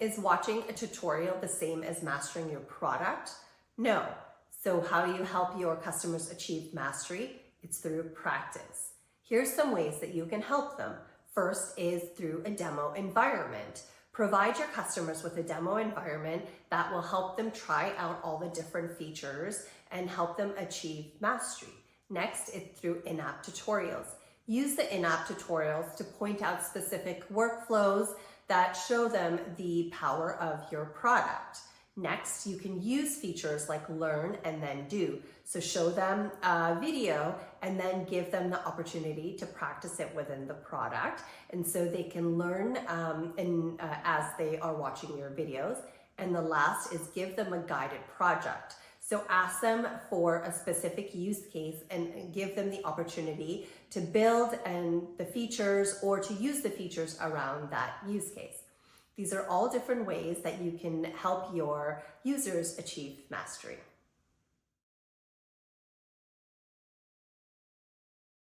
Is watching a tutorial the same as mastering your product? No. So how do you help your customers achieve mastery? It's through practice. Here's some ways that you can help them. First is through a demo environment. Provide your customers with a demo environment that will help them try out all the different features and help them achieve mastery. Next is through in-app tutorials. Use the in-app tutorials to point out specific workflows that show them the power of your product. Next, you can use features like learn and then do. So show them a video and then give them the opportunity to practice it within the product. And so they can learn as they are watching your videos. And the last is give them a guided project. So ask them for a specific use case and give them the opportunity to build the features or to use the features around that use case. These are all different ways that you can help your users achieve mastery.